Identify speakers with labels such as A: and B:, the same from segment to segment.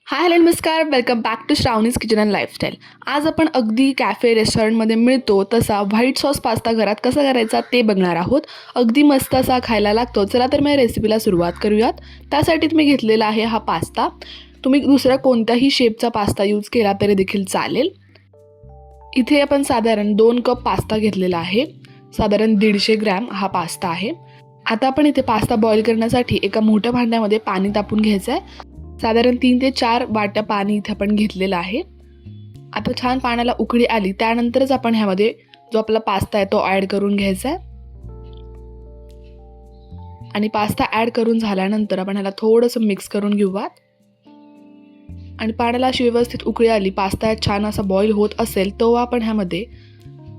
A: हाय hello नमस्कार, welcome back to Shravani's kitchen and lifestyle. आज आपण अगदी कॅफे रेस्टॉरंटमध्ये मिळतो तसा व्हाईट सॉस पास्ता घरात कसा करायचा ते बघणार आहोत. अगदी मस्त असा खायला लागतो. चला तर मी रेसिपीला सुरुवात करूयात. त्यासाठी मी घेतलेला आहे हा पास्ता. तुम्ही दुसरा कोणत्याही शेपचा पास्ता यूज केला तरी देखील चालेल. इथे आपण साधारण 2 कप पास्ता घेतलेला आहे. साधारण 150 ग्रॅम हा पास्ता आहे. आता आपण इथे पास्ता बॉईल करण्यासाठी एका मोठ्या भांड्यामध्ये पाणी तापून घ्यायचं आहे. साधारण 3 ते 4 वाट्या पाणी इथे आपण घेतलेलं आहे. आता छान पाण्याला उकळी आली त्यानंतरच आपण ह्यामध्ये जो आपला पास्ता आहे तो ॲड करून घ्यायचा आहे. आणि पास्ता ॲड करून झाल्यानंतर आपण ह्याला थोडंसं मिक्स करून घेऊयात. आणि पाण्याला अशी व्यवस्थित उकळी आली, पास्ता छान असा बॉईल होत असेल तेव्हा आपण ह्यामध्ये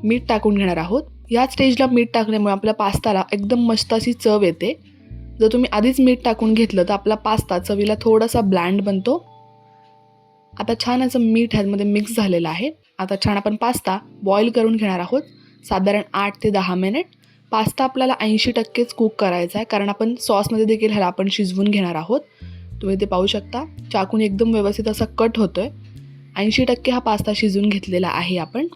A: मीठ टाकून घेणार आहोत. या स्टेजला मीठ टाकल्यामुळे आपल्या पास्ताला एकदम मस्त अशी चव येते. जर तुम्ही आधीच मीठ टाकून घेतलं तर आपला पास्ता चवीला थोडासा ब्लँड बनतो. आता छान असं मीठ ह्यामध्ये मिक्स झालेलं आहे. आता छान आपण पास्ता बॉईल करून घेणार आहोत. साधारण 8 ते 10 मिनिट. पास्ता आपल्याला 80%च कुक करायचा आहे, कारण आपण सॉसमध्ये देखील ह्याला आपण शिजवून घेणार आहोत. तुम्ही ते पाहू शकता, चाकून एकदम व्यवस्थित असा कट होतोय. 80% हा पास्ता शिजवून घेतलेला आहे आपण.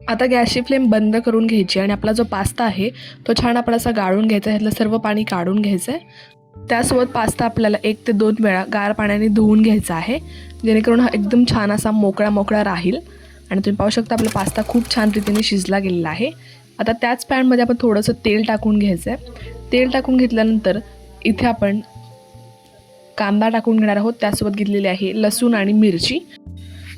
A: आता गॅसची फ्लेम बंद करून घ्यायची आणि आपला जो पास्ता आहे तो छान आपण असा गाळून घ्यायचा. ह्यातलं सर्व पाणी काढून घ्यायचं आहे. त्यासोबत पास्ता आपल्याला 1 ते 2 वेळा गार पाण्याने धुवून घ्यायचा आहे, जेणेकरून हा एकदम छान असा मोकळा राहील. आणि तुम्ही पाहू शकता आपला पास्ता खूप छान रीतीने शिजला गेलेला आहे. आता त्याच पॅनमध्ये आपण थोडंसं तेल टाकून घ्यायचं आहे. तेल टाकून घेतल्यानंतर इथे आपण कांदा टाकून घेणार आहोत. त्यासोबत घेतलेली आहे लसूण आणि मिरची.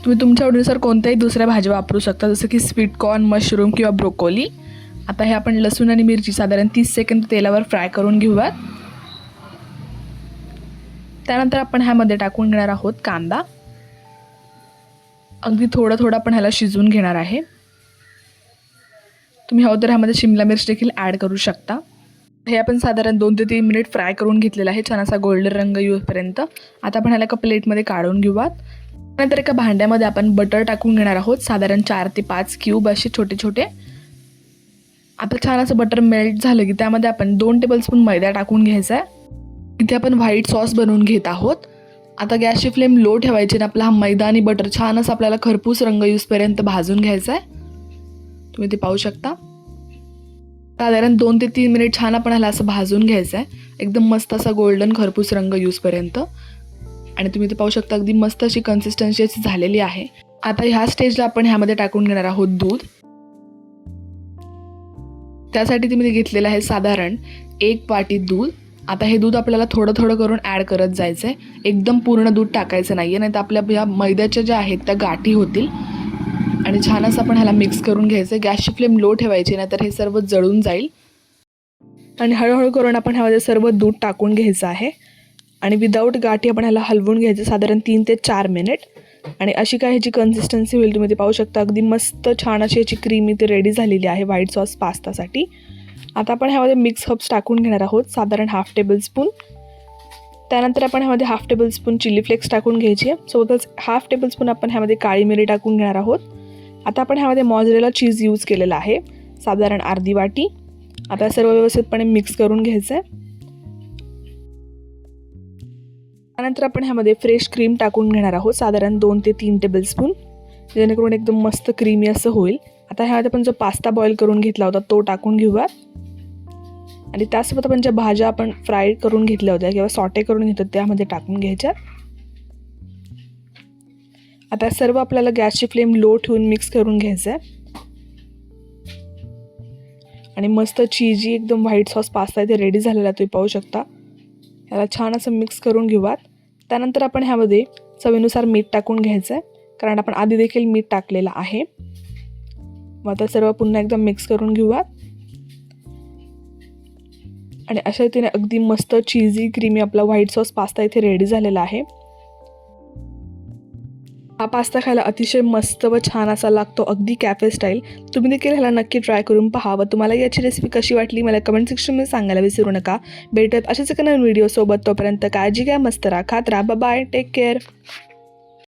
A: तुम्ही तुमच्या आवडीनुसार कोणत्याही दुसऱ्या भाज्या वापरू शकता, जसं की स्वीट कॉर्न, मशरूम किंवा ब्रोकोली. आता हे आपण लसूण आणि मिरची साधारण 30 सेकंद तेलावर फ्राय करून घेऊयात. त्यानंतर आपण ह्यामध्ये टाकून घेणार आहोत कांदा. अगदी थोडं आपण ह्याला शिजवून घेणार आहे. तुम्ही हवं तर ह्यामध्ये शिमला मिर्च देखील ॲड करू शकता. हे आपण साधारण 2 ते 3 मिनिट फ्राय करून घेतलेलं आहे, छान असा गोल्डन रंग येऊपर्यंत. आता आपण ह्याला एका प्लेटमध्ये काढून घेऊयात. त्यानंतर एका भांड्यामध्ये आपण बटर टाकून घेणार आहोत. साधारण 4 ते 5 क्यूब असे छोटे. आता छान असं बटर मेल्ट झालं की त्यामध्ये आपण 2 टेबलस्पून मैदा टाकून घ्यायचा आहे. इथे आपण व्हाईट सॉस बनवून घेत आहोत. आता गॅसची फ्लेम लो ठेवायची आणि आपला हा मैदा आणि बटर छान असं आपल्याला खरपूस रंग येऊपर्यंत भाजून घ्यायचा आहे. तुम्ही ते पाहू शकता. साधारण 2 ते 3 मिनिट छान आपण ह्याला असं भाजून घ्यायचं आहे, एकदम मस्त असा गोल्डन खरपूस रंग येऊपर्यंत. आणि तुम्ही ते पाहू शकता अगदी मस्त अशी कन्सिस्टन्सी अशी झालेली आहे. आता ह्या स्टेजला आपण ह्यामध्ये टाकून घेणार आहोत दूध. त्यासाठी तुम्ही घेतलेलं आहे साधारण 1 वाटी दूध. आता हे दूध आपल्याला थोडं करून ॲड करत जायचं आहे. एकदम पूर्ण दूध टाकायचं नाही आहे, नाही तर आपल्या ह्या मैद्याच्या ज्या आहेत त्या गाठी होतील. आणि छान असं आपण ह्याला मिक्स करून घ्यायचं. गॅसची फ्लेम लो ठेवायची, नाहीतर हे सर्व जळून जाईल. आणि हळूहळू करून आपण ह्यामध्ये सर्व दूध टाकून घ्यायचं आहे. आणि विदाऊट गाठी आपण ह्याला हलवून घ्यायचं साधारण 3 ते 4 मिनिट. आणि अशी काय ह्याची कन्सिस्टन्सी होईल तुम्ही ते पाहू शकता. अगदी मस्त छान अशी याची क्रीम इथे रेडी झालेली आहे व्हाईट सॉस पास्तासाठी. आता आपण ह्यामध्ये मिक्स हर्ब्स टाकून घेणार आहोत, साधारण ½ टेबलस्पून. त्यानंतर आपण ह्यामध्ये ½ टेबलस्पून चिली फ्लेक्स टाकून घ्यायची आहे. सोबतच ½ टेबलस्पून आपण ह्यामध्ये काळी मिरी टाकून घेणार आहोत. आता आपण ह्यामध्ये मॉझरेला चीज यूज केलेला आहे, साधारण अर्धी वाटी. आता सर्व व्यवस्थितपणे मिक्स करून घ्यायचं आहे. त्यानंतर आपण ह्यामध्ये फ्रेश क्रीम टाकून घेणार आहोत, साधारण 2 ते 3 टेबलस्पून, जेणेकरून एकदम मस्त क्रीमी असं होईल. आता ह्यामध्ये आपण जो पास्ता बॉईल करून घेतला होता तो टाकून घेऊयात. आणि त्यासोबत आपण ज्या भाज्या आपण फ्राय करून घेतल्या होत्या किंवा सॉटे करून घेतल्या त्यामध्ये टाकून घ्यायच्या. आता सर्व आपल्याला गॅसची फ्लेम लो ठेवून मिक्स करून घ्यायचं आहे. आणि मस्त चीजी एकदम व्हाईट सॉस पास्ता इथे रेडी झालेला तुम्ही पाहू शकता. याला छान असं मिक्स करून घेऊयात. त्यानंतर आपण ह्यामध्ये चवीनुसार मीठ टाकून घ्यायचं आहे, कारण आपण आधी देखील मीठ टाकलेलं आहे. मग आता सर्व पुन्हा एकदम मिक्स करून घेऊयात. आणि अशा रीतीने अगदी मस्त चीजी क्रीमी आपला व्हाईट सॉस पास्ता इथे रेडी झालेला आहे. हा पास्ता खायला अतिशय मस्त व छान असा लागतो, अगदी कॅफे स्टाईल. तुम्ही देखील ह्याला नक्की ट्राय करून पहा व तुम्हाला याची रेसिपी कशी वाटली मला कमेंट सेक्शनमध्ये सांगायला विसरू नका. भेटत अशाच एका नवीन व्हिडिओसोबत. तोपर्यंत काळजी घ्या, मस्त राहा, खात राहा. Bye, take care.